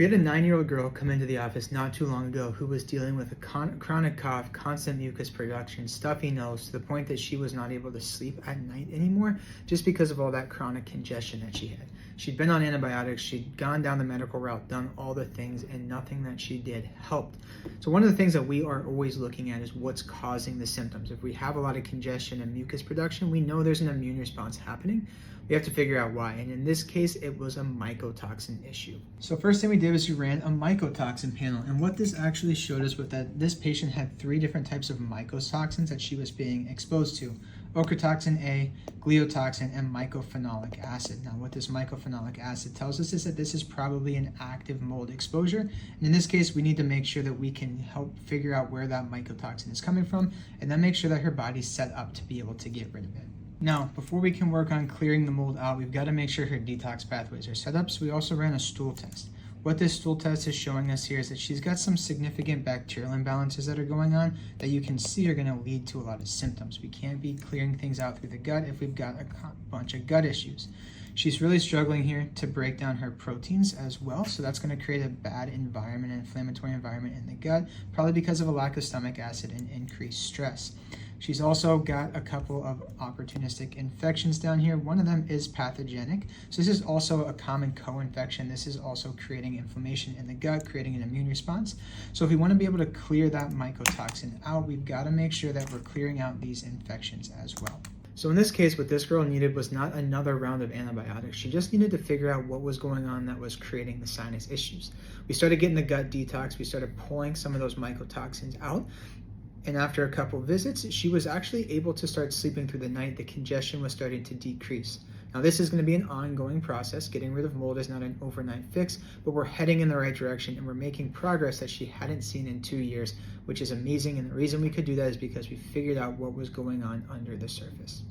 We had a 9-year-old girl come into the office not too long ago who was dealing with a chronic cough, constant mucus production, stuffy nose, to the point that she was not able to sleep at night anymore just because of all that chronic congestion that she had. She'd been on antibiotics, she'd gone down the medical route, done all the things, and nothing that she did helped. So one of the things that we are always looking at is what's causing the symptoms. If we have a lot of congestion and mucus production, we know there's an immune response happening. We have to figure out why, and in this case, it was a mycotoxin issue. So first thing we did was we ran a mycotoxin panel, and what this actually showed us was that this patient had 3 different types of mycotoxins that she was being exposed to: ochratoxin A, gliotoxin, and mycophenolic acid. Now what this mycophenolic acid tells us is that this is probably an active mold exposure, and in this case we need to make sure that we can help figure out where that mycotoxin is coming from, and then make sure that her body's set up to be able to get rid of it. Now, before we can work on clearing the mold out, we've got to make sure her detox pathways are set up, so we also ran a stool test. What this stool test is showing us here is that she's got some significant bacterial imbalances that are going on that you can see are going to lead to a lot of symptoms. We can't be clearing things out through the gut if we've got a bunch of gut issues. She's really struggling here to break down her proteins as well, so that's going to create a bad environment, an inflammatory environment in the gut, probably because of a lack of stomach acid and increased stress. She's also got a couple of opportunistic infections down here. One of them is pathogenic. So this is also a common co-infection. This is also creating inflammation in the gut, creating an immune response. So if we want to be able to clear that mycotoxin out, we've got to make sure that we're clearing out these infections as well. So in this case, what this girl needed was not another round of antibiotics. She just needed to figure out what was going on that was creating the sinus issues. We started getting the gut detox. We started pulling some of those mycotoxins out. And after a couple visits, she was actually able to start sleeping through the night. The congestion was starting to decrease. Now, this is going to be an ongoing process. Getting rid of mold is not an overnight fix, but we're heading in the right direction and we're making progress that she hadn't seen in 2 years, which is amazing. And the reason we could do that is because we figured out what was going on under the surface.